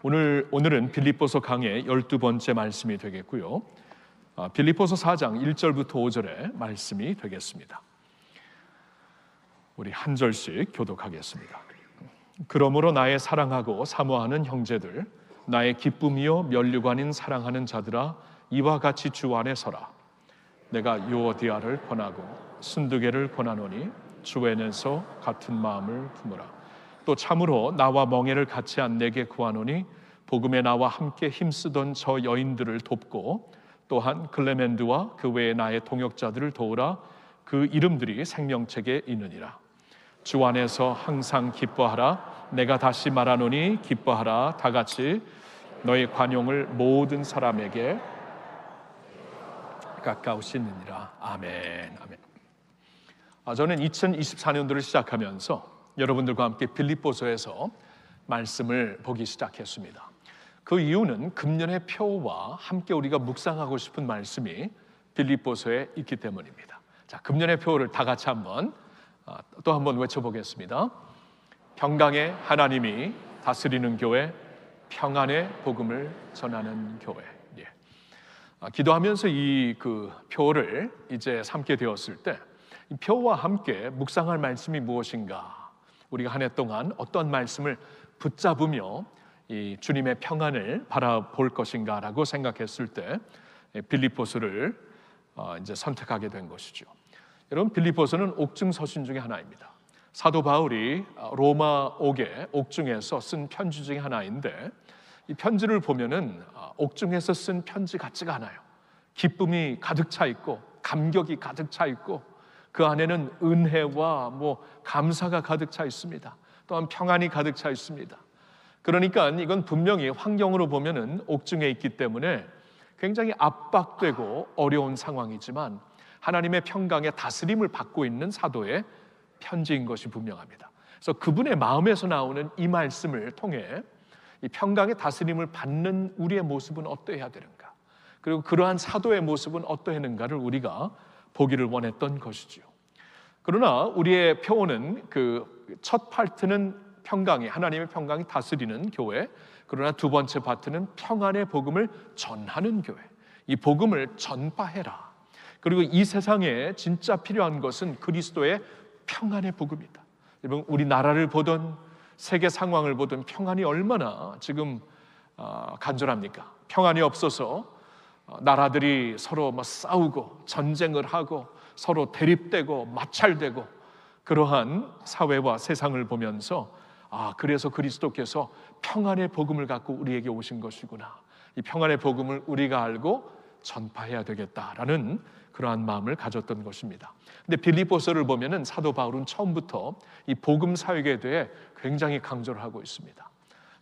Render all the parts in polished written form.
오늘은 빌립보서 강의 12번째 말씀이 되겠고요. 빌립보서 4장 1절부터 5절의 말씀이 되겠습니다. 우리 한 절씩 교독하겠습니다. 그러므로 나의 사랑하고 사모하는 형제들, 나의 기쁨이요 면류관인 사랑하는 자들아, 이와 같이 주 안에 서라. 내가 유오디아를 권하고 순두개를 권하노니 주 안에서 같은 마음을 품으라. 또 참으로 나와 멍에를 같이 한 내게 구하노니 복음에 나와 함께 힘쓰던 저 여인들을 돕고 또한 클레멘드와 그 외에 나의 동역자들을 도우라. 그 이름들이 생명책에 있느니라. 주 안에서 항상 기뻐하라. 내가 다시 말하노니 기뻐하라. 다 같이 너의 관용을 모든 사람에게 가까우시느니라. 아멘. 아멘. 저는 2024년도를 시작하면서 여러분들과 함께 빌립보서에서 말씀을 보기 시작했습니다. 그 이유는 금년의 표와 함께 우리가 묵상하고 싶은 말씀이 빌립보서에 있기 때문입니다. 자, 금년의 표를 다 같이 또 한번 외쳐보겠습니다. 평강의 하나님이 다스리는 교회, 평안의 복음을 전하는 교회. 기도하면서 이 표를 이제 삼게 되었을 때, 이 표와 함께 묵상할 말씀이 무엇인가? 우리가 한 해 동안 어떤 말씀을 붙잡으며 이 주님의 평안을 바라볼 것인가라고 생각했을 때 빌립보서를 이제 선택하게 된 것이죠. 여러분, 빌립보서는 옥중 서신 중에 하나입니다. 사도 바울이 로마 옥중에서 쓴 편지 중에 하나인데, 이 편지를 보면은 옥중에서 쓴 편지 같지가 않아요. 기쁨이 가득 차 있고 감격이 가득 차 있고 그 안에는 은혜와 감사가 가득 차 있습니다. 또한 평안이 가득 차 있습니다. 그러니까 이건 분명히 환경으로 보면은 옥중에 있기 때문에 굉장히 압박되고 어려운 상황이지만 하나님의 평강의 다스림을 받고 있는 사도의 편지인 것이 분명합니다. 그래서 그분의 마음에서 나오는 이 말씀을 통해 이 평강의 다스림을 받는 우리의 모습은 어떠해야 되는가, 그리고 그러한 사도의 모습은 어떠했는가를 우리가 보기를 원했던 것이지요. 그러나 우리의 표어는 첫 파트는 하나님의 평강이 다스리는 교회, 그러나 두 번째 파트는 평안의 복음을 전하는 교회. 이 복음을 전파해라. 그리고 이 세상에 진짜 필요한 것은 그리스도의 평안의 복음이다. 여러분, 우리 나라를 보든 세계 상황을 보든 평안이 얼마나 지금 간절합니까? 평안이 없어서 나라들이 서로 싸우고 전쟁을 하고 서로 대립되고 마찰되고 그러한 사회와 세상을 보면서 그래서 그리스도께서 평안의 복음을 갖고 우리에게 오신 것이구나. 이 평안의 복음을 우리가 알고 전파해야 되겠다라는 그러한 마음을 가졌던 것입니다. 근데 빌립보서를 보면은 사도 바울은 처음부터 이 복음 사역에 대해 굉장히 강조를 하고 있습니다.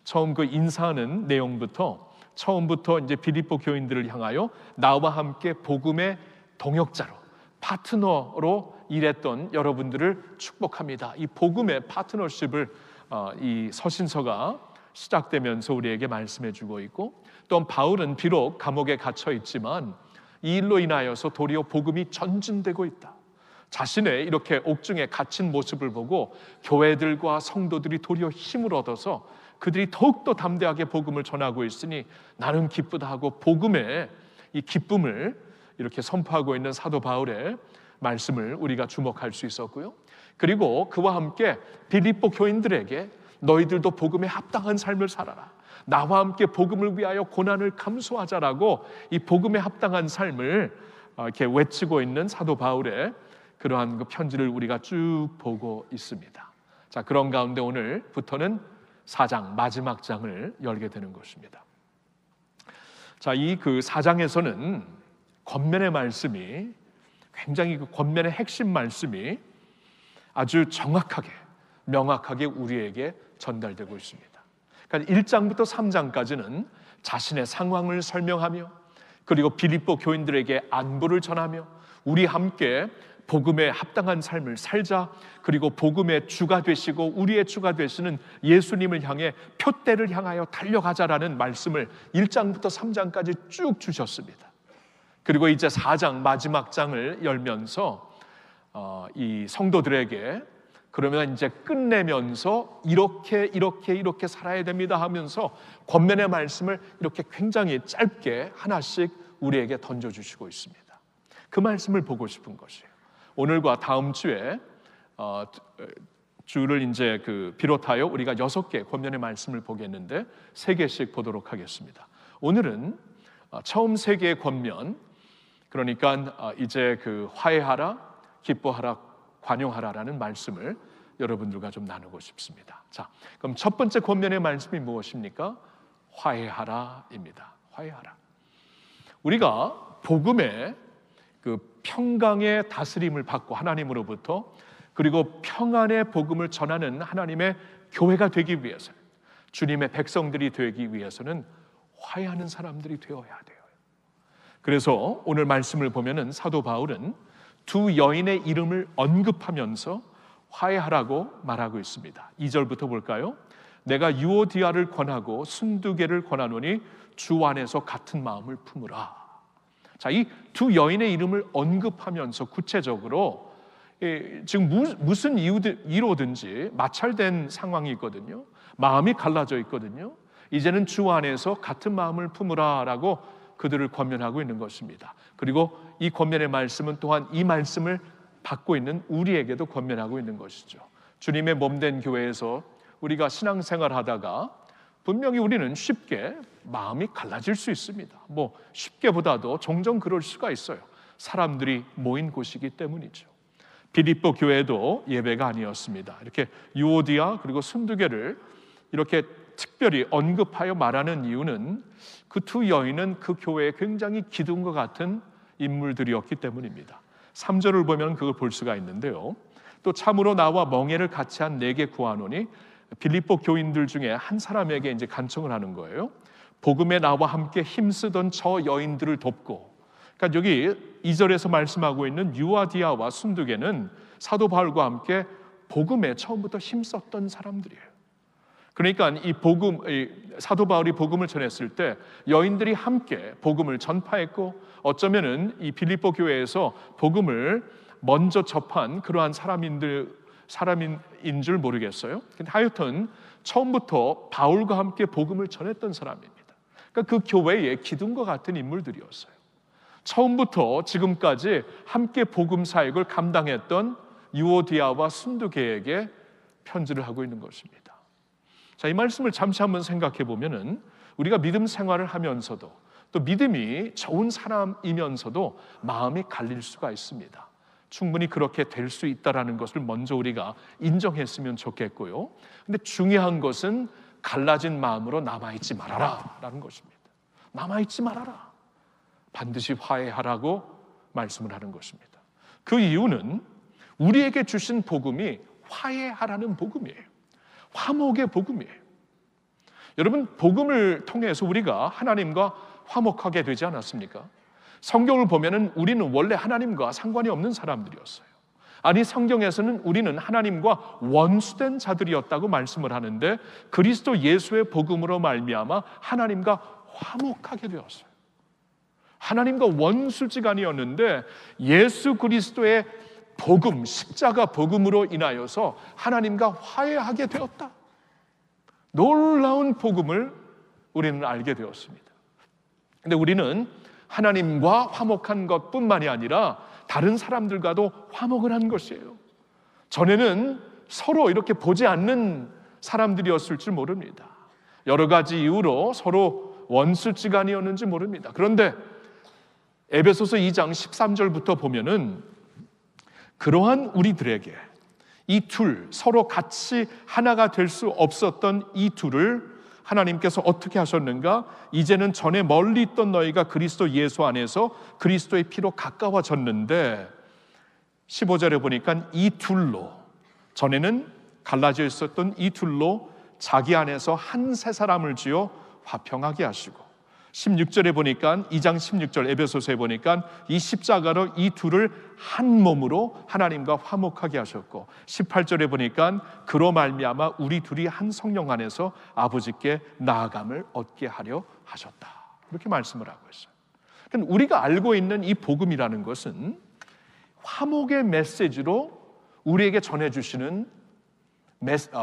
처음 인사하는 내용부터 처음부터 이제 빌립보 교인들을 향하여 나와 함께 복음의 동역자로, 파트너로 일했던 여러분들을 축복합니다. 이 복음의 파트너십을 이 서신서가 시작되면서 우리에게 말씀해주고 있고, 또 바울은 비록 감옥에 갇혀 있지만 이 일로 인하여서 도리어 복음이 전진되고 있다. 자신의 이렇게 옥중에 갇힌 모습을 보고 교회들과 성도들이 도리어 힘을 얻어서 그들이 더욱더 담대하게 복음을 전하고 있으니 나는 기쁘다 하고 복음의 이 기쁨을 이렇게 선포하고 있는 사도 바울의 말씀을 우리가 주목할 수 있었고요. 그리고 그와 함께 빌립보 교인들에게 너희들도 복음에 합당한 삶을 살아라. 나와 함께 복음을 위하여 고난을 감수하자라고 이 복음에 합당한 삶을 이렇게 외치고 있는 사도 바울의 그러한 편지를 우리가 쭉 보고 있습니다. 자, 그런 가운데 오늘부터는 4장 마지막 장을 열게 되는 것입니다. 자, 이 4장에서는 권면의 말씀이 굉장히 권면의 핵심 말씀이 아주 정확하게 명확하게 우리에게 전달되고 있습니다. 그러니까 1장부터 3장까지는 자신의 상황을 설명하며 그리고 빌립보 교인들에게 안부를 전하며 우리 함께 복음에 합당한 삶을 살자, 그리고 복음의 주가 되시고 우리의 주가 되시는 예수님을 향해 표대를 향하여 달려가자라는 말씀을 1장부터 3장까지 쭉 주셨습니다. 그리고 이제 4장 마지막 장을 열면서 이 성도들에게 그러면 이제 끝내면서 이렇게 살아야 됩니다 하면서 권면의 말씀을 이렇게 굉장히 짧게 하나씩 우리에게 던져주시고 있습니다. 그 말씀을 보고 싶은 것이에요. 오늘과 다음 주에 주를 이제 비롯하여 우리가 6개 권면의 말씀을 보겠는데 3개씩 보도록 하겠습니다. 오늘은 처음 3개의 권면, 그러니까 이제 화해하라, 기뻐하라, 관용하라라는 말씀을 여러분들과 좀 나누고 싶습니다. 자, 그럼 첫 번째 권면의 말씀이 무엇입니까? 화해하라입니다. 화해하라. 우리가 복음의 평강의 다스림을 받고 하나님으로부터, 그리고 평안의 복음을 전하는 하나님의 교회가 되기 위해서, 주님의 백성들이 되기 위해서는 화해하는 사람들이 되어야 돼요. 그래서 오늘 말씀을 보면은 사도 바울은 2 여인의 이름을 언급하면서 화해하라고 말하고 있습니다. 2절부터 볼까요? 내가 유오디아를 권하고 순두개를 권하노니 주 안에서 같은 마음을 품으라. 자, 이 2 여인의 이름을 언급하면서 구체적으로 지금 무슨 이유로든지 마찰된 상황이 있거든요. 마음이 갈라져 있거든요. 이제는 주 안에서 같은 마음을 품으라라고 그들을 권면하고 있는 것입니다. 그리고 이 권면의 말씀은 또한 이 말씀을 받고 있는 우리에게도 권면하고 있는 것이죠. 주님의 몸된 교회에서 우리가 신앙생활 하다가 분명히 우리는 쉽게 마음이 갈라질 수 있습니다. 쉽게보다도 종종 그럴 수가 있어요. 사람들이 모인 곳이기 때문이죠. 빌립보 교회도 예배가 아니었습니다. 이렇게 유오디아 그리고 순두개를 이렇게 특별히 언급하여 말하는 이유는 그 2 여인은 그 교회에 굉장히 기둥과 같은 인물들이었기 때문입니다. 3절을 보면 그걸 볼 수가 있는데요. 또 참으로 나와 멍에를 같이 한 내게 구하노니, 빌립보 교인들 중에 한 사람에게 이제 간청을 하는 거예요. 복음에 나와 함께 힘쓰던 저 여인들을 돕고, 그러니까 여기 2절에서 말씀하고 있는 유아디아와 순두개는 사도 바울과 함께 복음에 처음부터 힘썼던 사람들이에요. 그러니까 사도 바울이 복음을 전했을 때 여인들이 함께 복음을 전파했고, 어쩌면은 이 빌립보 교회에서 복음을 먼저 접한 그러한 사람인 줄 모르겠어요. 근데 하여튼 처음부터 바울과 함께 복음을 전했던 사람입니다. 그러니까 그 교회의 기둥과 같은 인물들이었어요. 처음부터 지금까지 함께 복음 사역을 감당했던 유오디아와 순두개에게 편지를 하고 있는 것입니다. 자, 이 말씀을 잠시 한번 생각해 보면은 우리가 믿음 생활을 하면서도, 또 믿음이 좋은 사람이면서도 마음이 갈릴 수가 있습니다. 충분히 그렇게 될 수 있다라는 것을 먼저 우리가 인정했으면 좋겠고요. 근데 중요한 것은 갈라진 마음으로 남아있지 말아라 라는 것입니다. 남아있지 말아라. 반드시 화해하라고 말씀을 하는 것입니다. 그 이유는 우리에게 주신 복음이 화해하라는 복음이에요. 화목의 복음이에요. 여러분, 복음을 통해서 우리가 하나님과 화목하게 되지 않았습니까? 성경을 보면은 우리는 원래 하나님과 상관이 없는 사람들이었어요. 아니, 성경에서는 우리는 하나님과 원수된 자들이었다고 말씀을 하는데, 그리스도 예수의 복음으로 말미암아 하나님과 화목하게 되었어요. 하나님과 원수지간이었는데 예수 그리스도의 복음, 십자가 복음으로 인하여서 하나님과 화해하게 되었다. 놀라운 복음을 우리는 알게 되었습니다. 근데 우리는 하나님과 화목한 것뿐만이 아니라 다른 사람들과도 화목을 한 것이에요. 전에는 서로 이렇게 보지 않는 사람들이었을 줄 모릅니다. 여러 가지 이유로 서로 원수지간이었는지 모릅니다. 그런데 에베소서 2장 13절부터 보면은 그러한 우리들에게 이 둘, 서로 같이 하나가 될 수 없었던 이 둘을 하나님께서 어떻게 하셨는가? 이제는 전에 멀리 있던 너희가 그리스도 예수 안에서 그리스도의 피로 가까워졌는데, 15절에 보니까 이 둘로, 전에는 갈라져 있었던 이 둘로 자기 안에서 한 새 사람을 지어 화평하게 하시고, 16절에 보니까 2장 16절 에베소서에 보니까 이 십자가로 이 둘을 한 몸으로 하나님과 화목하게 하셨고, 18절에 보니까 그로 말미암아 우리 둘이 한 성령 안에서 아버지께 나아감을 얻게 하려 하셨다. 이렇게 말씀을 하고 있어요. 그러니까 우리가 알고 있는 이 복음이라는 것은 화목의 메시지로 우리에게 전해주시는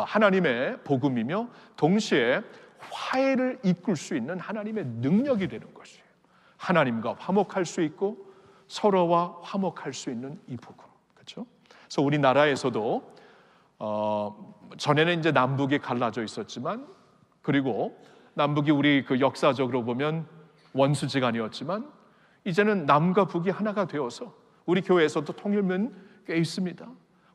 하나님의 복음이며 동시에 화해를 이끌 수 있는 하나님의 능력이 되는 것이에요. 하나님과 화목할 수 있고 서로와 화목할 수 있는 이 복음, 그렇죠? 그래서 우리나라에서도 전에는 이제 남북이 갈라져 있었지만, 그리고 남북이 우리 그 역사적으로 보면 원수지간이었지만, 이제는 남과 북이 하나가 되어서 우리 교회에서도 통일면 꽤 있습니다.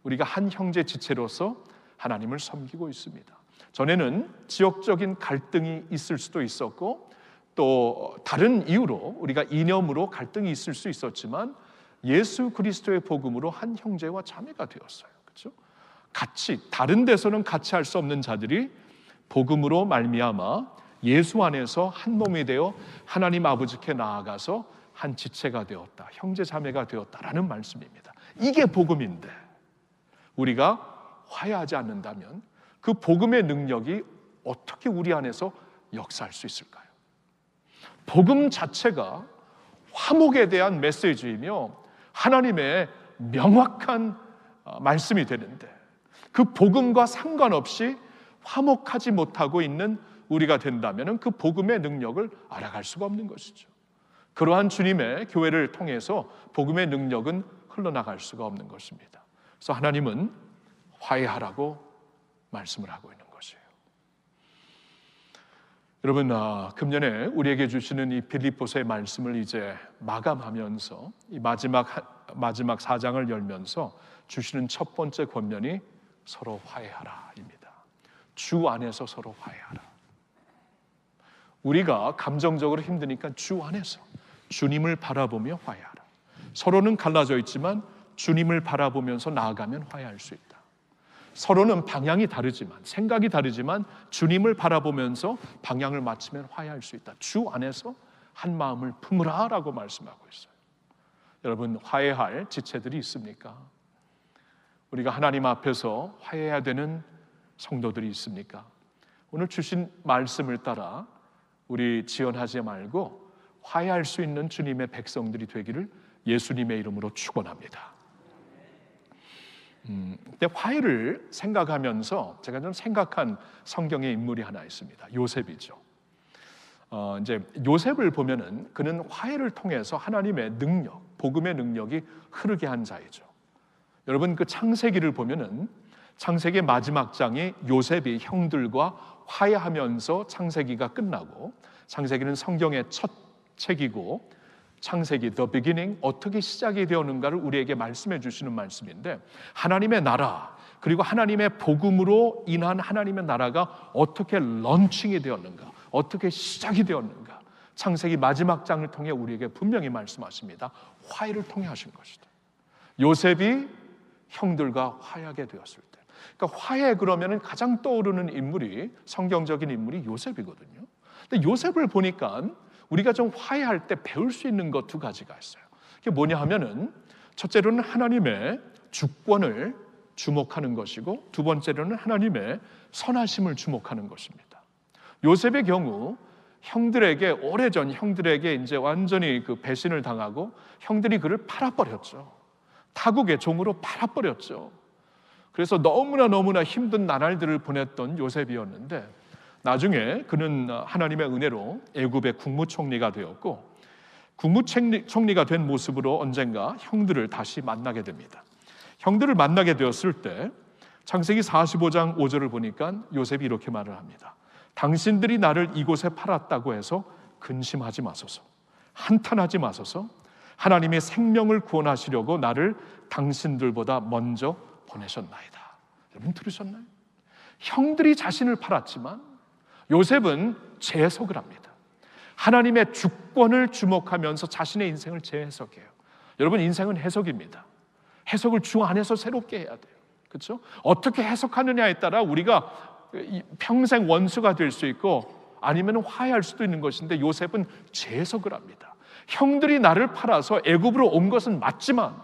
우리가 한 형제 지체로서 하나님을 섬기고 있습니다. 전에는 지역적인 갈등이 있을 수도 있었고, 또 다른 이유로 우리가 이념으로 갈등이 있을 수 있었지만, 예수 그리스도의 복음으로 한 형제와 자매가 되었어요. 그렇죠? 같이, 다른 데서는 같이 할 수 없는 자들이 복음으로 말미암아 예수 안에서 한 몸이 되어 하나님 아버지께 나아가서 한 지체가 되었다, 형제 자매가 되었다라는 말씀입니다. 이게 복음인데 우리가 화해하지 않는다면 그 복음의 능력이 어떻게 우리 안에서 역사할 수 있을까요? 복음 자체가 화목에 대한 메시지이며 하나님의 명확한 말씀이 되는데, 그 복음과 상관없이 화목하지 못하고 있는 우리가 된다면 그 복음의 능력을 알아갈 수가 없는 것이죠. 그러한 주님의 교회를 통해서 복음의 능력은 흘러나갈 수가 없는 것입니다. 그래서 하나님은 화해하라고 말씀을 하고 있는 것이에요. 여러분, 금년에 우리에게 주시는 이 빌립보서의 말씀을 이제 마감하면서 이 마지막 4장을 열면서 주시는 첫 번째 권면이 서로 화해하라입니다. 주 안에서 서로 화해하라. 우리가 감정적으로 힘드니까 주 안에서 주님을 바라보며 화해하라. 서로는 갈라져 있지만 주님을 바라보면서 나아가면 화해할 수 있다. 서로는 방향이 다르지만, 생각이 다르지만 주님을 바라보면서 방향을 맞추면 화해할 수 있다. 주 안에서 한 마음을 품으라라고 말씀하고 있어요. 여러분, 화해할 지체들이 있습니까? 우리가 하나님 앞에서 화해해야 되는 성도들이 있습니까? 오늘 주신 말씀을 따라 우리 지연하지 말고 화해할 수 있는 주님의 백성들이 되기를 예수님의 이름으로 축원합니다. 근데 화해를 생각하면서 제가 좀 생각한 성경의 인물이 하나 있습니다. 요셉이죠. 이제 요셉을 보면은 그는 화해를 통해서 하나님의 능력, 복음의 능력이 흐르게 한 자이죠. 여러분, 그 창세기를 보면은 창세기 마지막 장이 요셉이 형들과 화해하면서 창세기가 끝나고, 창세기는 성경의 첫 책이고 창세기, the beginning, 어떻게 시작이 되었는가를 우리에게 말씀해 주시는 말씀인데, 하나님의 나라, 그리고 하나님의 복음으로 인한 하나님의 나라가 어떻게 런칭이 되었는가, 어떻게 시작이 되었는가, 창세기 마지막 장을 통해 우리에게 분명히 말씀하십니다. 화해를 통해 하신 것이다. 요셉이 형들과 화해하게 되었을 때, 그러니까 화해 그러면은 가장 떠오르는 인물이, 성경적인 인물이 요셉이거든요. 근데 요셉을 보니까 우리가 좀 화해할 때 배울 수 있는 것 두 가지가 있어요. 그게 뭐냐 하면은, 첫째로는 하나님의 주권을 주목하는 것이고, 두 번째로는 하나님의 선하심을 주목하는 것입니다. 요셉의 경우 형들에게, 오래전 형들에게 이제 완전히 그 배신을 당하고 형들이 그를 팔아버렸죠. 타국의 종으로 팔아버렸죠. 그래서 너무나 힘든 나날들을 보냈던 요셉이었는데, 나중에 그는 하나님의 은혜로 애굽의 국무총리가 되었고, 국무총리가 된 모습으로 언젠가 형들을 다시 만나게 됩니다. 형들을 만나게 되었을 때 창세기 45장 5절을 보니까 요셉이 이렇게 말을 합니다. 당신들이 나를 이곳에 팔았다고 해서 근심하지 마소서, 한탄하지 마소서. 하나님의 생명을 구원하시려고 나를 당신들보다 먼저 보내셨나이다. 여러분, 들으셨나요? 형들이 자신을 팔았지만 요셉은 재해석을 합니다. 하나님의 주권을 주목하면서 자신의 인생을 재해석해요. 여러분, 인생은 해석입니다. 해석을 주 안에서 새롭게 해야 돼요. 그렇죠? 어떻게 해석하느냐에 따라 우리가 평생 원수가 될 수 있고 아니면 화해할 수도 있는 것인데, 요셉은 재해석을 합니다. 형들이 나를 팔아서 애굽으로 온 것은 맞지만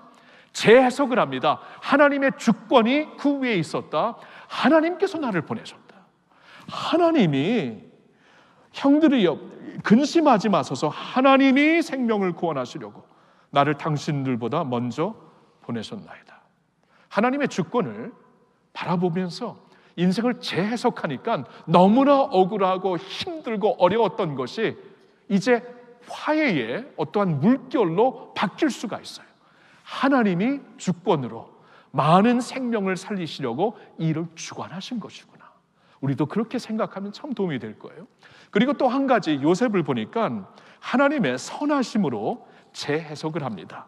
재해석을 합니다. 하나님의 주권이 그 위에 있었다. 하나님께서 나를 보내셨다. 하나님이, 형들이 근심하지 마소서, 하나님이 생명을 구원하시려고 나를 당신들보다 먼저 보내셨나이다. 하나님의 주권을 바라보면서 인생을 재해석하니까 너무나 억울하고 힘들고 어려웠던 것이 이제 화해의 어떠한 물결로 바뀔 수가 있어요. 하나님이 주권으로 많은 생명을 살리시려고 이를 주관하신 것이구나. 우리도 그렇게 생각하면 참 도움이 될 거예요. 그리고 또 한 가지 요셉을 보니까 하나님의 선하심으로 재해석을 합니다.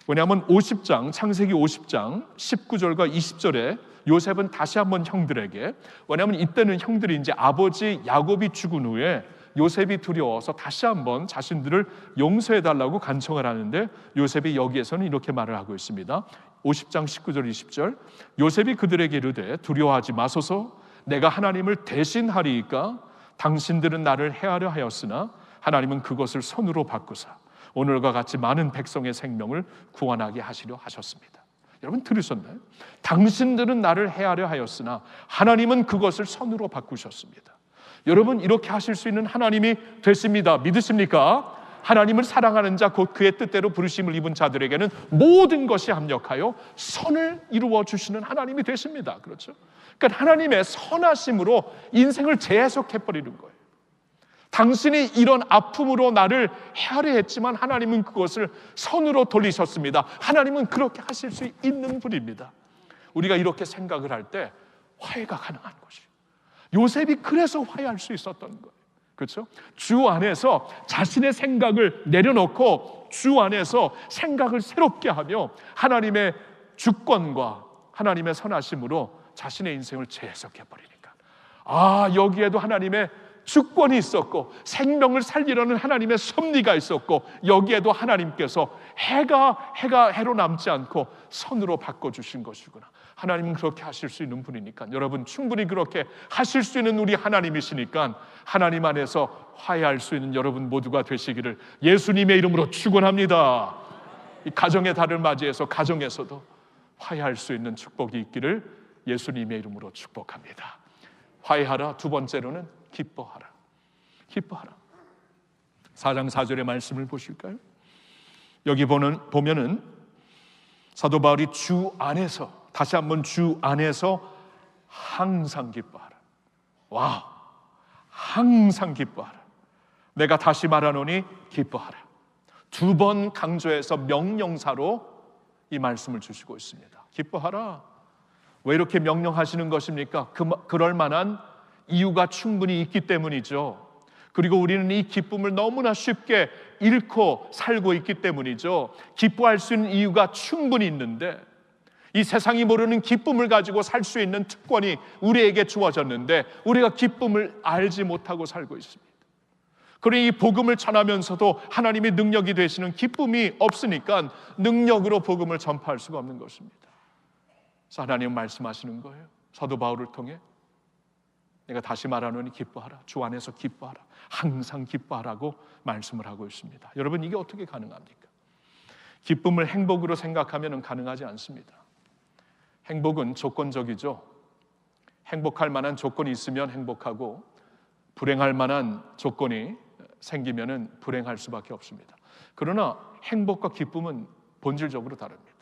왜냐하면 50장, 창세기 50장 19절과 20절에 요셉은 다시 한번 형들에게, 왜냐하면 이때는 형들이 이제 아버지 야곱이 죽은 후에 요셉이 두려워서 다시 한번 자신들을 용서해달라고 간청을 하는데, 요셉이 여기에서는 이렇게 말을 하고 있습니다. 50장 19절 20절, 요셉이 그들에게 이르되 두려워하지 마소서, 내가 하나님을 대신하리이까. 당신들은 나를 해하려 하였으나 하나님은 그것을 손으로 바꾸사 오늘과 같이 많은 백성의 생명을 구원하게 하시려 하셨습니다. 여러분 들으셨나요? 당신들은 나를 해하려 하였으나 하나님은 그것을 선으로 바꾸셨습니다. 여러분, 이렇게 하실 수 있는 하나님이 됐습니다. 믿으십니까? 하나님을 사랑하는 자, 곧 그의 뜻대로 부르심을 입은 자들에게는 모든 것이 합력하여 선을 이루어 주시는 하나님이 되십니다. 그렇죠? 그러니까 하나님의 선하심으로 인생을 재해석해 버리는 거예요. 당신이 이런 아픔으로 나를 해하려 했지만 하나님은 그것을 선으로 돌리셨습니다. 하나님은 그렇게 하실 수 있는 분입니다. 우리가 이렇게 생각을 할 때 화해가 가능한 것이에요. 요셉이 그래서 화해할 수 있었던 거예요. 그렇죠? 주 안에서 자신의 생각을 내려놓고 주 안에서 생각을 새롭게 하며 하나님의 주권과 하나님의 선하심으로 자신의 인생을 재해석해 버리니까, 아, 여기에도 하나님의 주권이 있었고 생명을 살리려는 하나님의 섭리가 있었고, 여기에도 하나님께서 해가 해로 남지 않고 선으로 바꿔주신 것이구나. 하나님은 그렇게 하실 수 있는 분이니까, 여러분 충분히 그렇게 하실 수 있는 우리 하나님이시니까 하나님 안에서 화해할 수 있는 여러분 모두가 되시기를 예수님의 이름으로 축원합니다. 이 가정의 달을 맞이해서 가정에서도 화해할 수 있는 축복이 있기를 예수님의 이름으로 축복합니다. 화해하라. 두 번째로는 기뻐하라. 기뻐하라. 4장 4절의 말씀을 보실까요? 여기 보면은 사도 바울이 주 안에서, 다시 한번 주 안에서 항상 기뻐하라. 와, 항상 기뻐하라. 내가 다시 말하노니 기뻐하라. 두 번 강조해서 명령사로 이 말씀을 주시고 있습니다. 기뻐하라. 왜 이렇게 명령하시는 것입니까? 그럴 만한 이유가 충분히 있기 때문이죠. 그리고 우리는 이 기쁨을 너무나 쉽게 잃고 살고 있기 때문이죠. 기뻐할 수 있는 이유가 충분히 있는데, 이 세상이 모르는 기쁨을 가지고 살 수 있는 특권이 우리에게 주어졌는데 우리가 기쁨을 알지 못하고 살고 있습니다. 그러니 이 복음을 전하면서도 하나님의 능력이 되시는 기쁨이 없으니까 능력으로 복음을 전파할 수가 없는 것입니다. 그래서 하나님은 말씀하시는 거예요. 사도 바울을 통해 내가 다시 말하노니 기뻐하라. 주 안에서 기뻐하라. 항상 기뻐하라고 말씀을 하고 있습니다. 여러분, 이게 어떻게 가능합니까? 기쁨을 행복으로 생각하면 가능하지 않습니다. 행복은 조건적이죠. 행복할 만한 조건이 있으면 행복하고 불행할 만한 조건이 생기면 불행할 수밖에 없습니다. 그러나 행복과 기쁨은 본질적으로 다릅니다.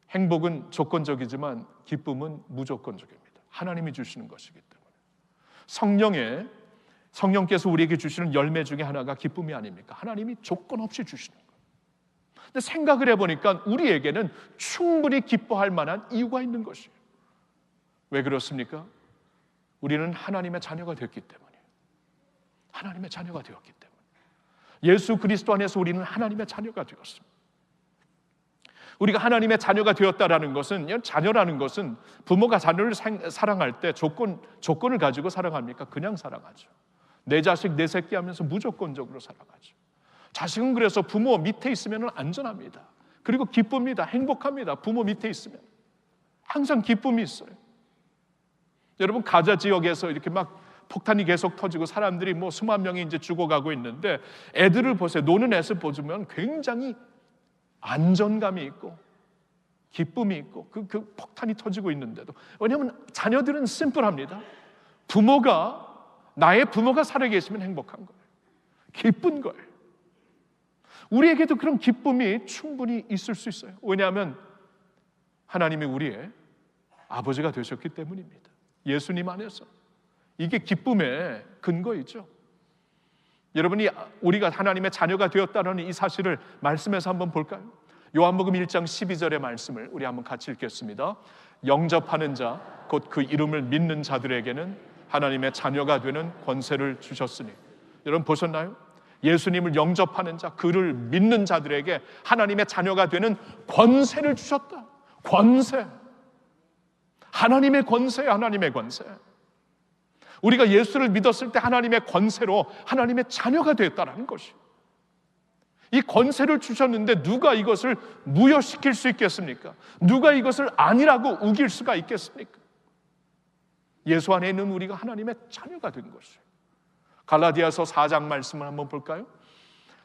행복은 조건적이지만 기쁨은 무조건적입니다. 하나님이 주시는 것이기 때문에. 성령께서 우리에게 주시는 열매 중에 하나가 기쁨이 아닙니까? 하나님이 조건 없이 주시는 거예요. 근데 생각을 해보니까 우리에게는 충분히 기뻐할 만한 이유가 있는 것이에요. 왜 그렇습니까? 우리는 하나님의 자녀가 됐기 때문이에요. 하나님의 자녀가 되었기 때문에. 예수 그리스도 안에서 우리는 하나님의 자녀가 되었습니다. 우리가 하나님의 자녀가 되었다라는 것은, 자녀라는 것은 부모가 자녀를 사랑할 때 조건을 가지고 사랑합니까? 그냥 사랑하죠. 내 자식 내 새끼 하면서 무조건적으로 사랑하죠. 자식은 그래서 부모 밑에 있으면 안전합니다. 그리고 기쁩니다. 행복합니다. 부모 밑에 있으면 항상 기쁨이 있어요. 여러분, 가자 지역에서 이렇게 막 폭탄이 계속 터지고 사람들이 뭐 수만 명이 이제 죽어가고 있는데 애들을 보세요. 노는 애를 보시면 굉장히 안전감이 있고 기쁨이 있고 그 폭탄이 터지고 있는데도, 왜냐하면 자녀들은 심플합니다. 나의 부모가 살아계시면 행복한 거예요. 기쁜 거예요. 우리에게도 그런 기쁨이 충분히 있을 수 있어요. 왜냐하면 하나님이 우리의 아버지가 되셨기 때문입니다. 예수님 안에서. 이게 기쁨의 근거이죠. 여러분이 우리가 하나님의 자녀가 되었다는 이 사실을 말씀에서 한번 볼까요? 요한복음 1장 12절의 말씀을 우리 한번 같이 읽겠습니다. 영접하는 자, 곧 그 이름을 믿는 자들에게는 하나님의 자녀가 되는 권세를 주셨으니. 여러분 보셨나요? 예수님을 영접하는 자, 그를 믿는 자들에게 하나님의 자녀가 되는 권세를 주셨다. 권세. 하나님의 권세예요. 하나님의 권세. 우리가 예수를 믿었을 때 하나님의 권세로 하나님의 자녀가 되었다는 것이. 이 권세를 주셨는데 누가 이것을 무효시킬 수 있겠습니까? 누가 이것을 아니라고 우길 수가 있겠습니까? 예수 안에 있는 우리가 하나님의 자녀가 된 것이에요. 갈라디아서 4장 말씀을 한번 볼까요?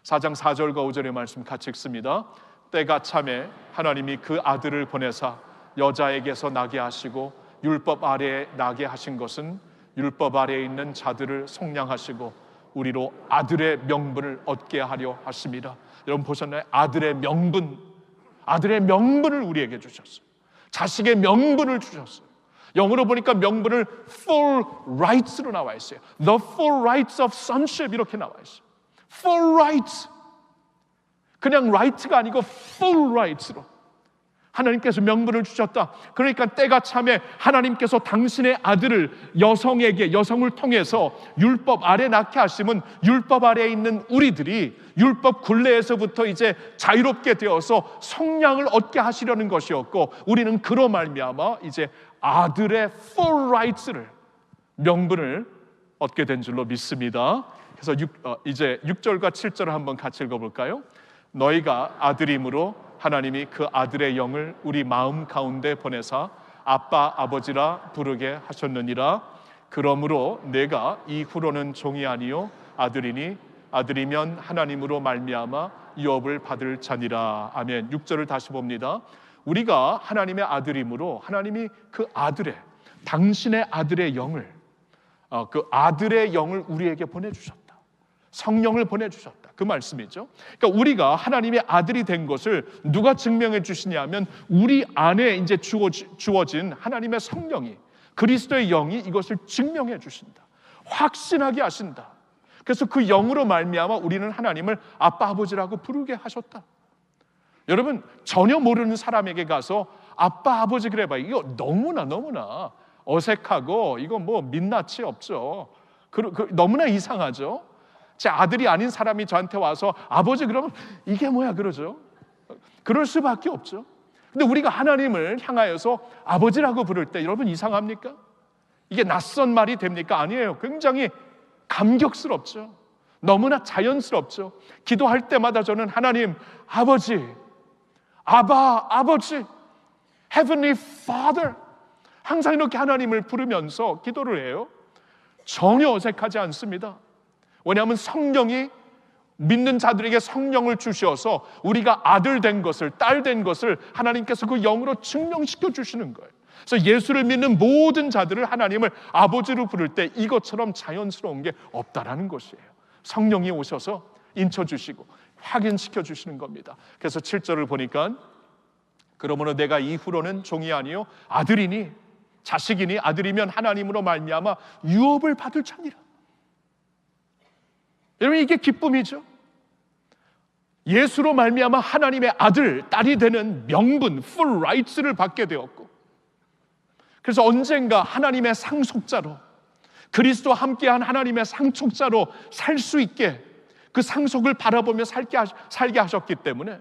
4장 4절과 5절의 말씀 같이 읽습니다. 때가 참에 하나님이 그 아들을 보내사 여자에게서 나게 하시고 율법 아래에 나게 하신 것은 율법 아래에 있는 자들을 속량하시고 우리로 아들의 명분을 얻게 하려 하십니다. 여러분 보셨나요? 아들의 명분, 아들의 명분을 우리에게 주셨어요. 자식의 명분을 주셨어요. 영어로 보니까 명분을 full rights로 나와 있어요. The full rights of sonship 이렇게 나와 있어요. full rights. 그냥 right가 아니고 full rights로 하나님께서 명분을 주셨다. 그러니까 때가 참에 하나님께서 당신의 아들을 여성을 통해서 율법 아래 낳게 하시면 율법 아래에 있는 우리들이 율법 굴레에서부터 이제 자유롭게 되어서 성량을 얻게 하시려는 것이었고, 우리는 그로 말미암아 이제 아들의 full rights를, 명분을 얻게 된 줄로 믿습니다. 그래서 이제 6절과 7절을 한번 같이 읽어볼까요? 너희가 아들임으로 하나님이 그 아들의 영을 우리 마음 가운데 보내사 아빠 아버지라 부르게 하셨느니라. 그러므로 내가 이후로는 종이 아니요 아들이니 아들이면 하나님으로 말미암아 유업을 받을 자니라. 아멘. 6절을 다시 봅니다. 우리가 하나님의 아들이므로 하나님이 그 아들의, 당신의 아들의 영을, 그 아들의 영을 우리에게 보내주셨다. 성령을 보내주셨다. 그 말씀이죠. 그러니까 우리가 하나님의 아들이 된 것을 누가 증명해 주시냐면 우리 안에 이제 주어진 하나님의 성령이, 그리스도의 영이 이것을 증명해 주신다. 확신하게 하신다. 그래서 그 영으로 말미암아 우리는 하나님을 아빠 아버지라고 부르게 하셨다. 여러분, 전혀 모르는 사람에게 가서 아빠 아버지 그래봐, 이거 너무나 어색하고 이거 뭐 민낯이 없죠. 너무나 이상하죠. 제 아들이 아닌 사람이 저한테 와서 아버지 그러면 이게 뭐야 그러죠. 그럴 수밖에 없죠. 근데 우리가 하나님을 향하여서 아버지라고 부를 때 여러분 이상합니까? 이게 낯선 말이 됩니까? 아니에요. 굉장히 감격스럽죠. 너무나 자연스럽죠. 기도할 때마다 저는 하나님 아버지, 아버지, Heavenly Father, 항상 이렇게 하나님을 부르면서 기도를 해요. 전혀 어색하지 않습니다. 왜냐하면 성령이, 믿는 자들에게 성령을 주셔서 우리가 아들 된 것을, 딸 된 것을 하나님께서 그 영으로 증명시켜 주시는 거예요. 그래서 예수를 믿는 모든 자들을 하나님을 아버지로 부를 때 이것처럼 자연스러운 게 없다라는 것이에요. 성령이 오셔서 인쳐주시고 확인시켜 주시는 겁니다. 그래서 7절을 보니까 그러므로 내가 이후로는 종이 아니요 아들이니, 자식이니 아들이면 하나님으로 말미암아 유업을 받을 자니라. 여러분, 이게 기쁨이죠. 예수로 말미암아 하나님의 아들, 딸이 되는 명분, full rights를 받게 되었고, 그래서 언젠가 하나님의 상속자로, 그리스도와 함께한 하나님의 상속자로 살 수 있게 그 상속을 바라보며 살게 하셨기 때문에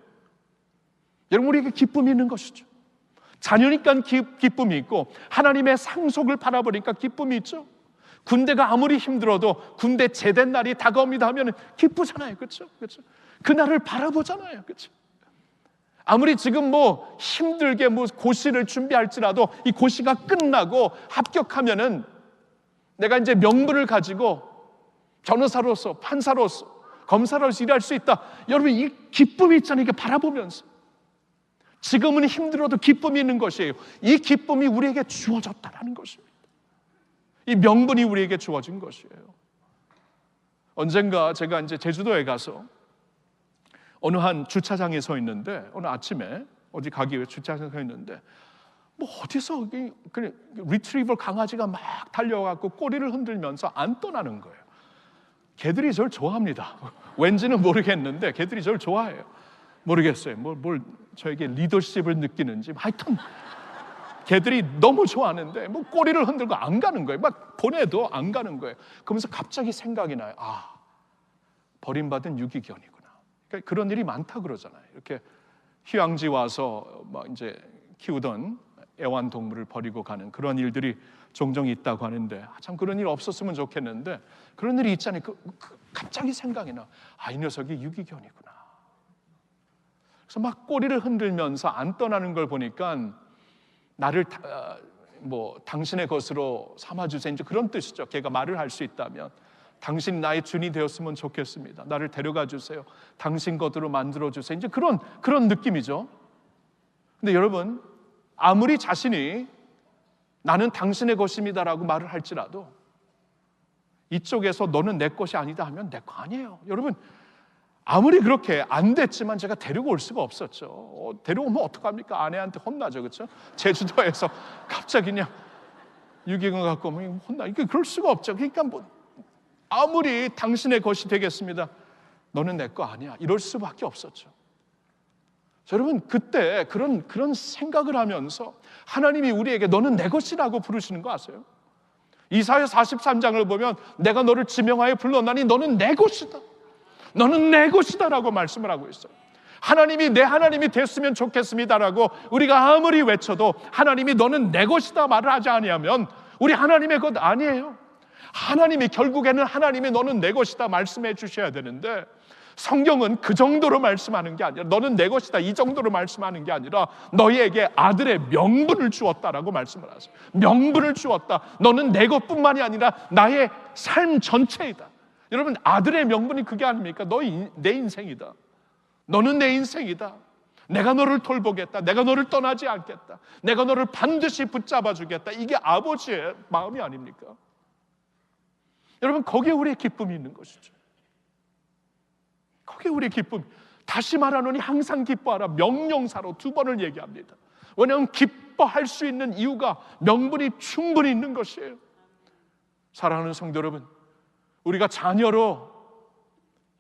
여러분, 우리에게 기쁨이 있는 것이죠. 자녀니까 기쁨이 있고 하나님의 상속을 바라보니까 기쁨이 있죠. 군대가 아무리 힘들어도 군대 제된 날이 다가옵니다 하면 기쁘잖아요. 그렇죠? 그날을 바라보잖아요. 그렇죠? 아무리 지금 뭐 힘들게 뭐 고시를 준비할지라도 이 고시가 끝나고 합격하면은 내가 이제 명분을 가지고 변호사로서, 판사로서, 검사로서 일할 수 있다. 여러분, 이 기쁨이 있잖아요. 이게 바라보면서 지금은 힘들어도 기쁨이 있는 것이에요. 이 기쁨이 우리에게 주어졌다라는 것입니다. 이 명분이 우리에게 주어진 것이에요. 언젠가 제가 이제 제주도에 가서 어느 한 주차장에 서 있는데, 어느 아침에 어디 가기 위해 주차장에 서 있는데 뭐 어디서 그 리트리버 강아지가 막 달려와갖고 꼬리를 흔들면서 안 떠나는 거예요. 개들이 저를 좋아합니다. 왠지는 모르겠는데 개들이 저를 좋아해요. 모르겠어요. 뭘 저에게 리더십을 느끼는지. 하여튼 개들이 너무 좋아하는데 뭐 꼬리를 흔들고 안 가는 거예요. 막 보내도 안 가는 거예요. 그러면서 갑자기 생각이 나요. 아, 버림받은 유기견이구나. 그러니까 그런 일이 많다 그러잖아요. 이렇게 휴양지 와서 막 이제 키우던 애완동물을 버리고 가는 그런 일들이 종종 있다고 하는데, 참 그런 일 없었으면 좋겠는데 그런 일이 있잖아요. 갑자기 생각이 나. 아, 이 녀석이 유기견이구나. 그래서 막 꼬리를 흔들면서 안 떠나는 걸 보니까 나를 당신의 것으로 삼아주세요, 이제 그런 뜻이죠. 걔가 말을 할 수 있다면 당신이 나의 주인이 되었으면 좋겠습니다. 나를 데려가 주세요. 당신 것으로 만들어 주세요. 이제 그런 느낌이죠. 근데 여러분, 아무리 자신이 나는 당신의 것입니다라고 말을 할지라도 이쪽에서 너는 내 것이 아니다 하면 내 거 아니에요. 여러분, 아무리 그렇게 안 됐지만 제가 데리고 올 수가 없었죠. 데려오면 어떡합니까? 아내한테 혼나죠, 그렇죠? 제주도에서 갑자기 그냥 유기견 갖고 오면 혼나. 이게 그럴 수가 없죠. 그러니까 뭐 아무리 당신의 것이 되겠습니다, 너는 내 거 아니야, 이럴 수밖에 없었죠. 여러분, 그때 그런 생각을 하면서 하나님이 우리에게 너는 내 것이라고 부르시는 거 아세요? 이사야 43장을 보면 내가 너를 지명하여 불렀나니 너는 내 것이다, 너는 내 것이다라고 말씀을 하고 있어요. 하나님이 내 하나님이 됐으면 좋겠습니다라고 우리가 아무리 외쳐도 하나님이 너는 내 것이다 말을 하지 아니하면 우리 하나님의 것 아니에요. 하나님이 결국에는 하나님이 너는 내 것이다 말씀해 주셔야 되는데, 성경은 그 정도로 말씀하는 게 아니라, 너는 내 것이다 이 정도로 말씀하는 게 아니라 너희에게 아들의 명분을 주었다라고 말씀을 하세요. 명분을 주었다. 너는 내 것뿐만이 아니라 나의 삶 전체이다. 여러분, 아들의 명분이 그게 아닙니까? 너희 내 인생이다. 너는 내 인생이다. 내가 너를 돌보겠다. 내가 너를 떠나지 않겠다. 내가 너를 반드시 붙잡아 주겠다. 이게 아버지의 마음이 아닙니까? 여러분, 거기에 우리의 기쁨이 있는 것이죠. 거기에 우리의 기쁨. 다시 말하노니 항상 기뻐하라. 명령사로 2번을 얘기합니다. 왜냐하면 기뻐할 수 있는 이유가, 명분이 충분히 있는 것이에요. 사랑하는 성도 여러분, 우리가 자녀로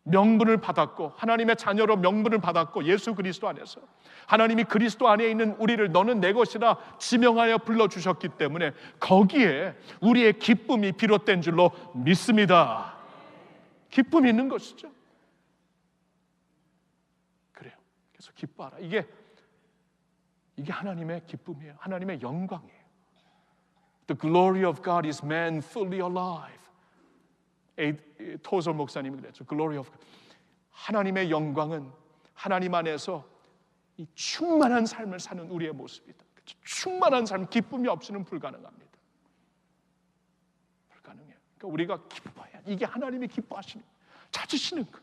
명분을 받았고, 하나님의 자녀로 명분을 받았고, 예수 그리스도 안에서 하나님이 그리스도 안에 있는 우리를 너는 내 것이라 지명하여 불러주셨기 때문에 거기에 우리의 기쁨이 비롯된 줄로 믿습니다. 기쁨이 있는 것이죠. 그래요. 그래서 기뻐하라. 이게 하나님의 기쁨이에요. 하나님의 영광이에요. The glory of God is man fully alive. 토설 목사님이 그랬죠. Glory of God. 하나님의 영광은 하나님 안에서 이 충만한 삶을 사는 우리의 모습이다. 그렇죠? 충만한 삶, 기쁨이 없이는 불가능합니다. 불가능해요. 그러니까 우리가 기뻐해야, 이게 하나님이 기뻐하시는, 찾으시는 것.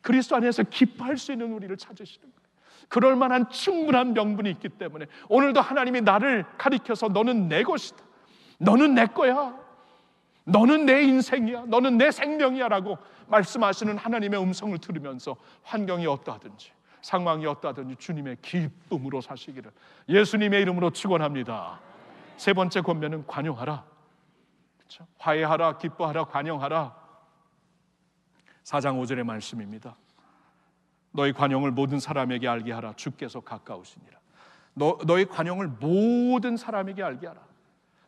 그리스도 안에서 기뻐할 수 있는 우리를 찾으시는 거예요. 그럴 만한 충분한 명분이 있기 때문에 오늘도 하나님이 나를 가리켜서 너는 내 것이다, 너는 내 거야, 너는 내 인생이야, 너는 내 생명이야 라고 말씀하시는 하나님의 음성을 들으면서 환경이 어떠하든지 상황이 어떠하든지 주님의 기쁨으로 사시기를 예수님의 이름으로 축원합니다. 세 번째 권면은 관용하라. 그렇죠? 화해하라, 기뻐하라, 관용하라. 4장 5절의 말씀입니다. 너희 관용을 모든 사람에게 알게 하라. 주께서 가까우시니라. 너희 관용을 모든 사람에게 알게 하라.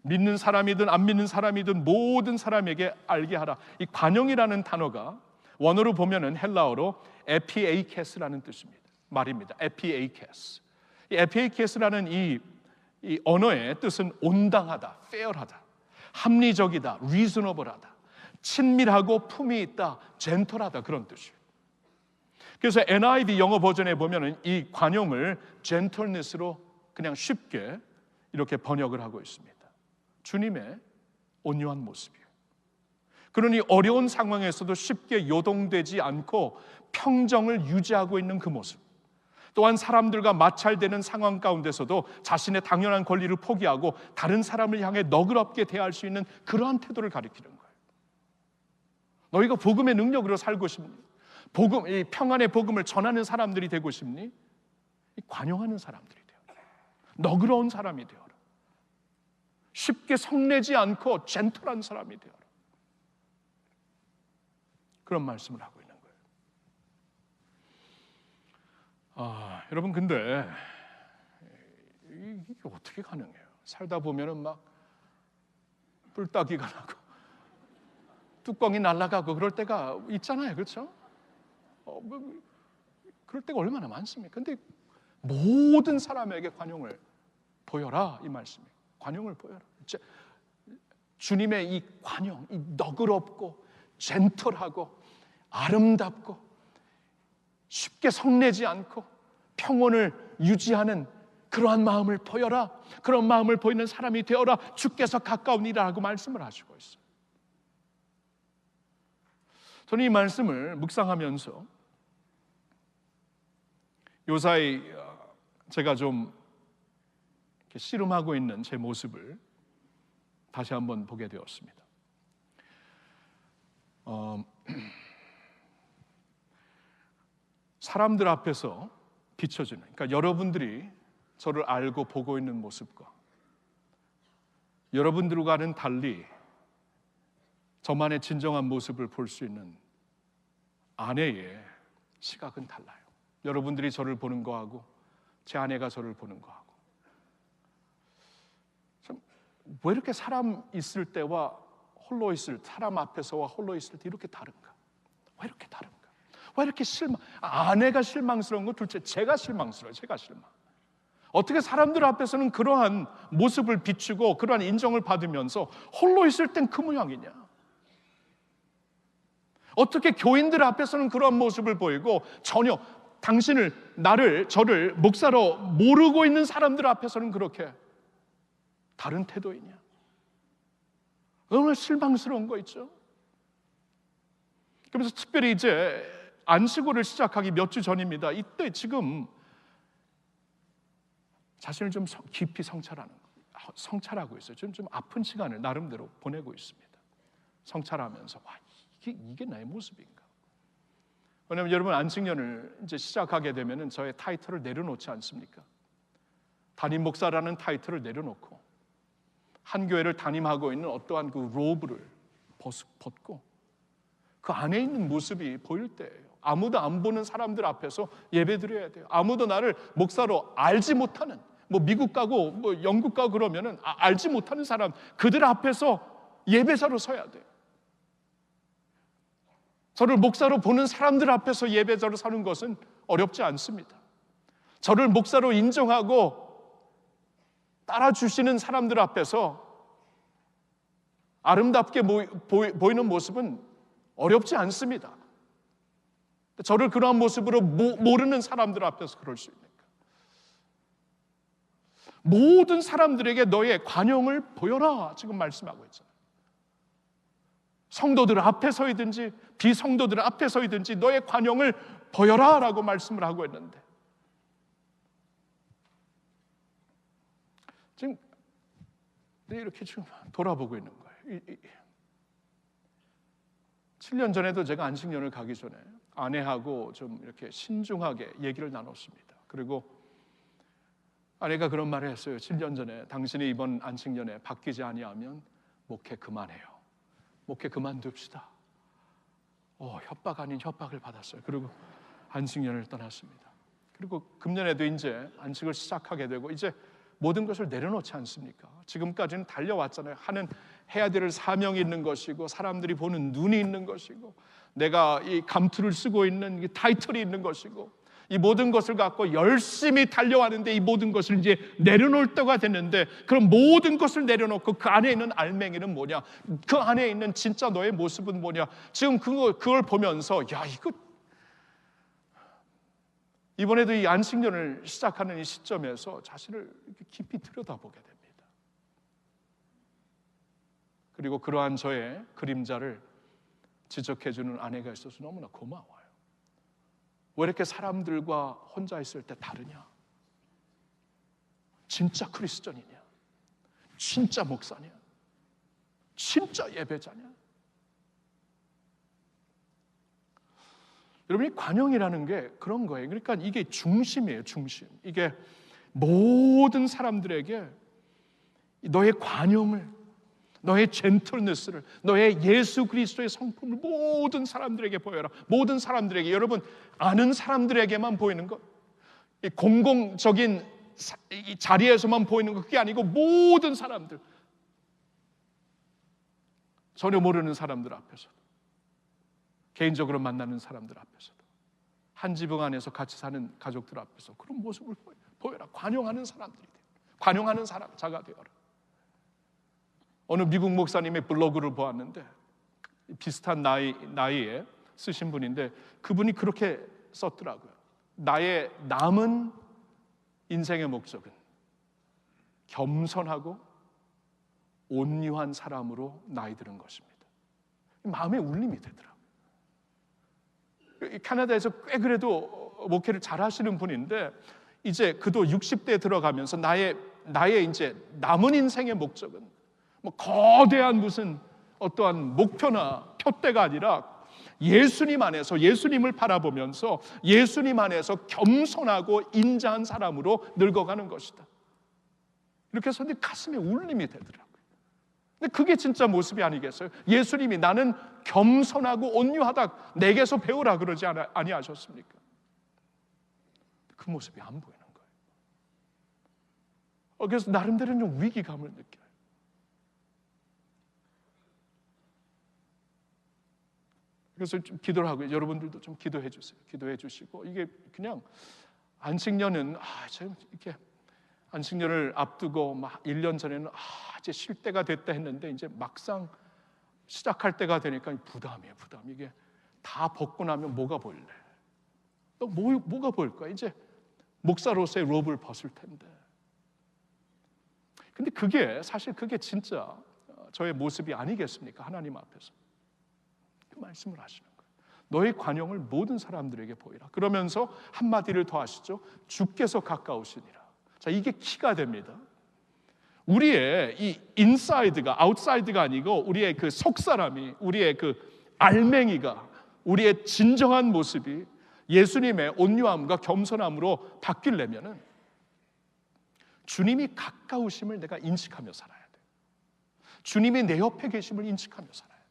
믿는 사람이든 안 믿는 사람이든 모든 사람에게 알게 하라. 이 관용이라는 단어가 원어로 보면은 헬라어로 에피에이케스라는 뜻입니다. 말입니다. 에피에이케스. 이 에피에이케스라는 이 언어의 뜻은 온당하다, 페어하다, 합리적이다, 리즈너블하다, 친밀하고 품이 있다, 젠틀하다, 그런 뜻이에요. 그래서 NIV 영어 버전에 보면은 이 관용을 젠틀니스로 그냥 쉽게 이렇게 번역을 하고 있습니다. 주님의 온유한 모습이에요. 그러니 어려운 상황에서도 쉽게 요동되지 않고 평정을 유지하고 있는 그 모습, 또한 사람들과 마찰되는 상황 가운데서도 자신의 당연한 권리를 포기하고 다른 사람을 향해 너그럽게 대할 수 있는 그러한 태도를 가리키는 거예요. 너희가 복음의 능력으로 살고 싶니? 이 평안의 복음을 전하는 사람들이 되고 싶니? 관용하는 사람들이 돼요. 너그러운 사람이 되어라. 쉽게 성내지 않고 젠틀한 사람이 되어라. 그런 말씀을 하고 있는 거예요. 여러분, 근데 이게 어떻게 가능해요? 살다 보면은 막 뿔따귀가 나고 뚜껑이 날아가고 그럴 때가 있잖아요, 그렇죠? 그럴 때가 얼마나 많습니까? 근데 모든 사람에게 관용을 보여라, 이 말씀이에요. 관용을 보여라. 주님의 이 관용, 이 너그럽고 젠틀하고 아름답고 쉽게 성내지 않고 평온을 유지하는 그러한 마음을 보여라. 그런 마음을 보이는 사람이 되어라. 주께서 가까우니라고 말씀을 하시고 있어요. 저는 이 말씀을 묵상하면서 요사이 제가 좀 이렇게 씨름하고 있는 제 모습을 다시 한번 보게 되었습니다. 사람들 앞에서 비춰지는, 그러니까 여러분들이 저를 알고 보고 있는 모습과 여러분들과는 달리 저만의 진정한 모습을 볼 수 있는 아내의 시각은 달라요. 여러분들이 저를 보는 거하고 제 아내가 저를 보는 거하고 참, 왜 이렇게 사람 있을 때와 홀로 있을, 사람 앞에서와 홀로 있을 때 이렇게 다른가? 왜 이렇게 다른가? 왜 이렇게 아내가 실망스러운 거 둘째, 제가 실망스러워요. 제가 실망. 어떻게 사람들 앞에서는 그러한 모습을 비추고 그러한 인정을 받으면서 홀로 있을 땐 그 모양이냐? 어떻게 교인들 앞에서는 그런 모습을 보이고 전혀 저를 목사로 모르고 있는 사람들 앞에서는 그렇게 다른 태도이냐? 얼마나 실망스러운 거 있죠? 그래서 특별히 이제 안식월을 시작하기 몇 주 전입니다. 이때 지금 자신을 좀 깊이 성찰하고 있어요. 좀 아픈 시간을 나름대로 보내고 있습니다. 성찰하면서 이게 나의 모습인가? 왜냐하면 여러분, 안식년을 이제 시작하게 되면은 저의 타이틀을 내려놓지 않습니까? 담임 목사라는 타이틀을 내려놓고 한 교회를 담임하고 있는 어떠한 그 로브를 벗고 그 안에 있는 모습이 보일 때예요. 아무도 안 보는 사람들 앞에서 예배드려야 돼요. 아무도 나를 목사로 알지 못하는, 미국 가고 영국 가고 그러면은 알지 못하는 사람, 그들 앞에서 예배자로 서야 돼요. 저를 목사로 보는 사람들 앞에서 예배자로 서는 것은 어렵지 않습니다. 저를 목사로 인정하고 따라주시는 사람들 앞에서 아름답게 보이는 모습은 어렵지 않습니다. 저를 그러한 모습으로 모르는 사람들 앞에서 그럴 수 있는가? 모든 사람들에게 너의 관용을 보여라, 지금 말씀하고 있잖아요. 성도들 앞에 서이든지 비성도들 앞에 서이든지 너의 관용을 보여라 라고 말씀을 하고 있는데, 지금 이렇게 지금 돌아보고 있는 거예요. 7년 전에도 제가 안식년을 가기 전에 아내하고 좀 이렇게 신중하게 얘기를 나눴습니다. 그리고 아내가 그런 말을 했어요. 7년 전에 당신이 이번 안식년에 바뀌지 아니하면 목회 그만해요. 목회 그만둡시다. 협박 아닌 협박을 받았어요. 그리고 안식년을 떠났습니다. 그리고 금년에도 이제 안식을 시작하게 되고 이제 모든 것을 내려놓지 않습니까? 지금까지는 달려왔잖아요. 해야 될 사명이 있는 것이고 사람들이 보는 눈이 있는 것이고 내가 이 감투를 쓰고 있는 이 타이틀이 있는 것이고 이 모든 것을 갖고 열심히 달려왔는데 이 모든 것을 이제 내려놓을 때가 됐는데, 그럼 모든 것을 내려놓고 그 안에 있는 알맹이는 뭐냐? 그 안에 있는 진짜 너의 모습은 뭐냐? 지금 그걸 보면서 이거 이번에도 이 안식년을 시작하는 이 시점에서 자신을 이렇게 깊이 들여다보게 됩니다. 그리고 그러한 저의 그림자를 지적해주는 아내가 있어서 너무나 고마워요. 왜 이렇게 사람들과 혼자 있을 때 다르냐? 진짜 크리스천이냐? 진짜 목사냐? 진짜 예배자냐? 여러분이 관용이라는 게 그런 거예요. 그러니까 이게 중심이에요, 중심. 이게 모든 사람들에게 너의 관용을, 너의 젠틀니스를, 너의 예수 그리스도의 성품을 모든 사람들에게 보여라. 모든 사람들에게, 여러분 아는 사람들에게만 보이는 것, 공공적인 이 자리에서만 보이는 것, 그게 아니고 모든 사람들, 전혀 모르는 사람들 앞에서도, 개인적으로 만나는 사람들 앞에서도, 한 지붕 안에서 같이 사는 가족들 앞에서 그런 모습을 보여라. 관용하는 사람들이 되어라. 관용하는 사람, 자가 되어라. 어느 미국 목사님의 블로그를 보았는데, 비슷한 나이에 쓰신 분인데 그분이 그렇게 썼더라고요. 나의 남은 인생의 목적은 겸손하고 온유한 사람으로 나이 드는 것입니다. 마음에 울림이 되더라고요. 캐나다에서 꽤 그래도 목회를 잘 하시는 분인데, 이제 그도 60대에 들어가면서 나의 이제 남은 인생의 목적은 뭐 거대한 무슨 어떠한 목표나 표대가 아니라 예수님 안에서, 예수님을 바라보면서 예수님 안에서 겸손하고 인자한 사람으로 늙어가는 것이다. 이렇게 해서 가슴에 울림이 되더라고요. 근데 그게 진짜 모습이 아니겠어요? 예수님이 나는 겸손하고 온유하다, 내게서 배우라 그러지 아니하셨습니까? 그 모습이 안 보이는 거예요. 그래서 나름대로 좀 위기감을 느껴요. 그래서 좀 기도를 하고, 여러분들도 좀 기도해 주세요. 기도해 주시고, 이게 그냥 안식년은 참 이렇게 안식년을 앞두고 막 1년 전에는 이제 쉴 때가 됐다 했는데, 이제 막상 시작할 때가 되니까 부담이에요. 부담. 이게 다 벗고 나면 뭐가 보일래? 또 뭐가 보일 거야? 이제 목사로서의 로브를 벗을 텐데. 근데 그게 사실 그게 진짜 저의 모습이 아니겠습니까? 하나님 앞에서. 그 말씀을 하시는 거예요. 너의 관용을 모든 사람들에게 보이라. 그러면서 한마디를 더 하시죠. 주께서 가까우시니라. 자, 이게 키가 됩니다. 우리의 이 인사이드가 아웃사이드가 아니고, 우리의 그 속사람이, 우리의 그 알맹이가, 우리의 진정한 모습이 예수님의 온유함과 겸손함으로 바뀌려면은 주님이 가까우심을 내가 인식하며 살아야 돼요. 주님이 내 옆에 계심을 인식하며 살아야 돼요.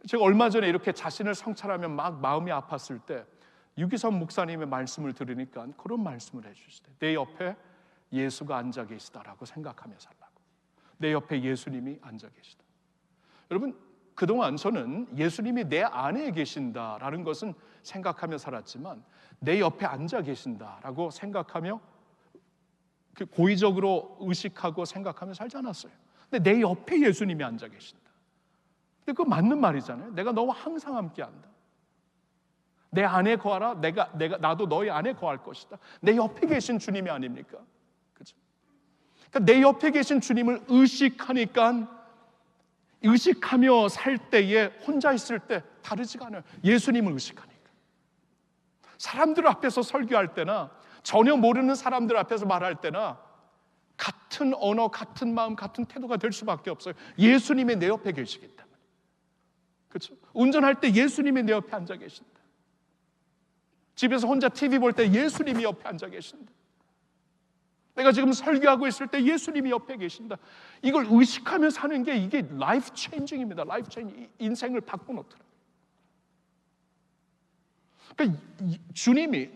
제가 얼마 전에 이렇게 자신을 성찰하며 막 마음이 아팠을 때 유기선 목사님의 말씀을 들으니까 그런 말씀을 해주시대. 내 옆에 예수가 앉아 계시다라고 생각하며 살라고. 내 옆에 예수님이 앉아 계시다. 여러분, 그동안 저는 예수님이 내 안에 계신다라는 것은 생각하며 살았지만, 내 옆에 앉아 계신다라고 생각하며 그 고의적으로 의식하고 생각하며 살지 않았어요. 근데 내 옆에 예수님이 앉아 계신다. 근데 그거 맞는 말이잖아요. 내가 너와 항상 함께한다. 내 안에 거하라. 나도 너희 안에 거할 것이다. 내 옆에 계신 주님이 아닙니까? 그렇죠? 그러니까 내 옆에 계신 주님을 의식하며 살 때에, 혼자 있을 때 다르지가 않아요. 예수님을 의식하니까. 사람들 앞에서 설교할 때나, 전혀 모르는 사람들 앞에서 말할 때나 같은 언어, 같은 마음, 같은 태도가 될 수밖에 없어요. 예수님이 내 옆에 계시기 때문에. 그렇죠? 운전할 때 예수님이 내 옆에 앉아 계신다. 집에서 혼자 TV 볼 때 예수님이 옆에 앉아 계신다. 내가 지금 설교하고 있을 때 예수님이 옆에 계신다. 이걸 의식하며 사는 게, 이게 라이프 체인징입니다. 라이프 체인징. 인생을 바꿔놓더라. 그러니까 주님이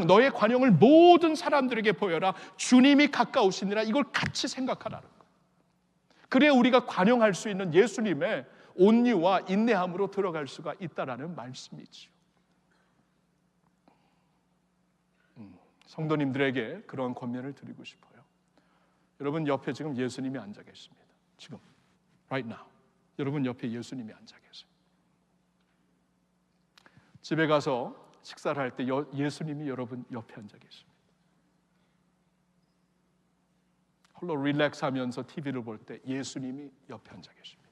너의 관용을 모든 사람들에게 보여라. 주님이 가까우시니라. 이걸 같이 생각하라는 거예요. 그래야 우리가 관용할 수 있는 예수님의 온유와 인내함으로 들어갈 수가 있다라는 말씀이지요. 성도님들에게 그러한 권면을 드리고 싶어요. 여러분 옆에 지금 예수님이 앉아 계십니다. 지금 right now 여러분 옆에 예수님이 앉아 계세요. 집에 가서 식사를 할 때 예수님이 여러분 옆에 앉아 계십니다. 홀로 릴렉스하면서 TV를 볼 때 예수님이 옆에 앉아 계십니다.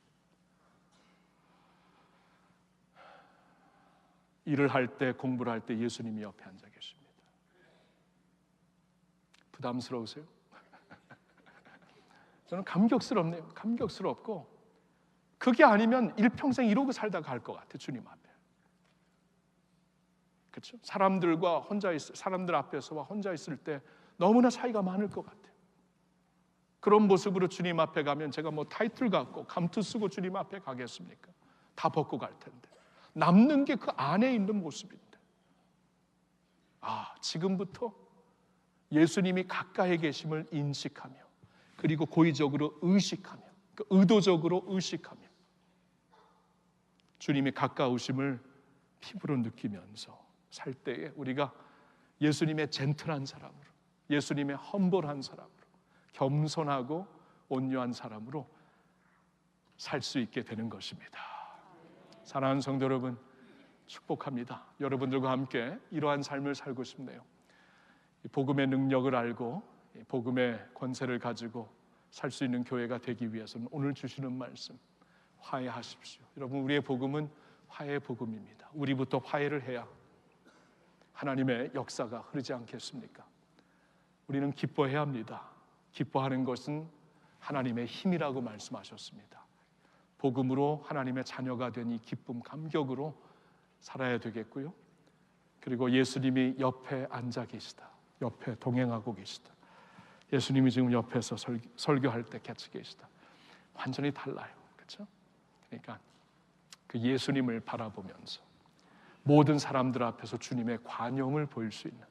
일을 할 때, 공부를 할 때 예수님이 옆에 앉아 계십니다. 부담스러우세요? 저는 감격스럽네요. 감격스럽고, 그게 아니면 일평생 이러고 살다가 갈 것 같아요. 주님 앞에. 그렇죠? 사람들 앞에서와 혼자 있을 때 너무나 차이가 많을 것 같아요. 그런 모습으로 주님 앞에 가면 제가 뭐 타이틀 갖고 감투 쓰고 주님 앞에 가겠습니까? 다 벗고 갈 텐데 남는 게 그 안에 있는 모습인데, 지금부터 예수님이 가까이 계심을 인식하며, 그리고 고의적으로 의식하며, 의도적으로 의식하며 주님이 가까우심을 피부로 느끼면서 살 때에 우리가 예수님의 젠틀한 사람으로, 예수님의 험벌한 사람으로, 겸손하고 온유한 사람으로 살 수 있게 되는 것입니다. 사랑하는 성도 여러분, 축복합니다. 여러분들과 함께 이러한 삶을 살고 싶네요. 복음의 능력을 알고 복음의 권세를 가지고 살 수 있는 교회가 되기 위해서는 오늘 주시는 말씀, 화해하십시오. 여러분, 우리의 복음은 화해의 복음입니다. 우리부터 화해를 해야 하나님의 역사가 흐르지 않겠습니까? 우리는 기뻐해야 합니다. 기뻐하는 것은 하나님의 힘이라고 말씀하셨습니다. 복음으로 하나님의 자녀가 된 이 기쁨, 감격으로 살아야 되겠고요. 그리고 예수님이 옆에 앉아 계시다, 옆에 동행하고 계시다, 예수님이 지금 옆에서 설교할 때 같이 계시다, 완전히 달라요. 그렇죠? 그러니까 그 예수님을 바라보면서 모든 사람들 앞에서 주님의 관용을 보일 수 있는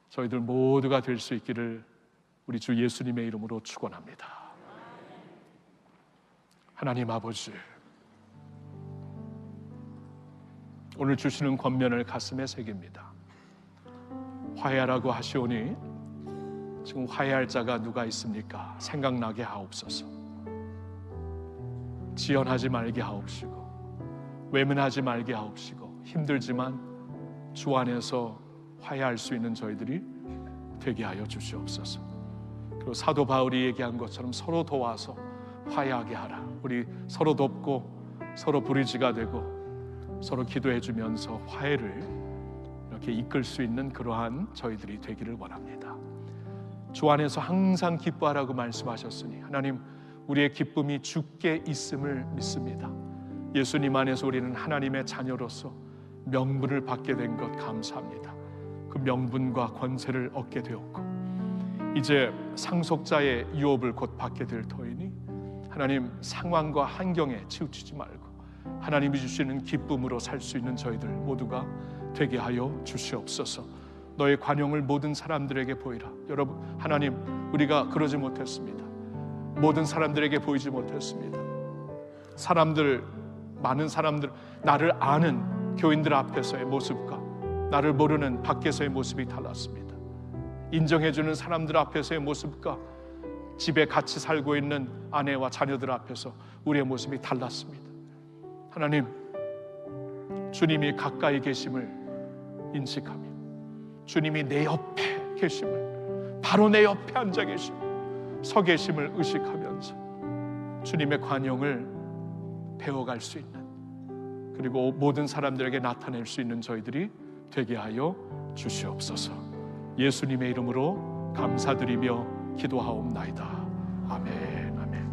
저희들 모두가 될 수 있기를 우리 주 예수님의 이름으로 축원합니다. 하나님 아버지, 오늘 주시는 권면을 가슴에 새깁니다. 화해하라고 하시오니 지금 화해할 자가 누가 있습니까? 생각나게 하옵소서. 지연하지 말게 하옵시고, 외면하지 말게 하옵시고, 힘들지만 주 안에서 화해할 수 있는 저희들이 되게 하여 주시옵소서. 그리고 사도 바울이 얘기한 것처럼 서로 도와서 화해하게 하라. 우리 서로 돕고 서로 브리지가 되고 서로 기도해 주면서 화해를 이렇게 이끌 수 있는 그러한 저희들이 되기를 원합니다. 주 안에서 항상 기뻐하라고 말씀하셨으니 하나님, 우리의 기쁨이 주께 있음을 믿습니다. 예수님 안에서 우리는 하나님의 자녀로서 명분을 받게 된 것 감사합니다. 그 명분과 권세를 얻게 되었고 이제 상속자의 유업을 곧 받게 될 터이니 하나님, 상황과 환경에 치우치지 말고 하나님이 주시는 기쁨으로 살 수 있는 저희들 모두가 되게 하여 주시옵소서. 너의 관용을 모든 사람들에게 보이라. 여러분, 하나님, 우리가 그러지 못했습니다. 모든 사람들에게 보이지 못했습니다. 많은 사람들, 나를 아는 교인들 앞에서의 모습과 나를 모르는 밖에서의 모습이 달랐습니다. 인정해주는 사람들 앞에서의 모습과 집에 같이 살고 있는 아내와 자녀들 앞에서 우리의 모습이 달랐습니다. 하나님, 주님이 가까이 계심을 인식하며 주님이 내 옆에 계심을, 바로 내 옆에 앉아 계심을, 서 계심을 의식하면서 주님의 관용을 배워갈 수 있는, 그리고 모든 사람들에게 나타낼 수 있는 저희들이 되게 하여 주시옵소서. 예수님의 이름으로 감사드리며 기도하옵나이다. 아멘, 아멘.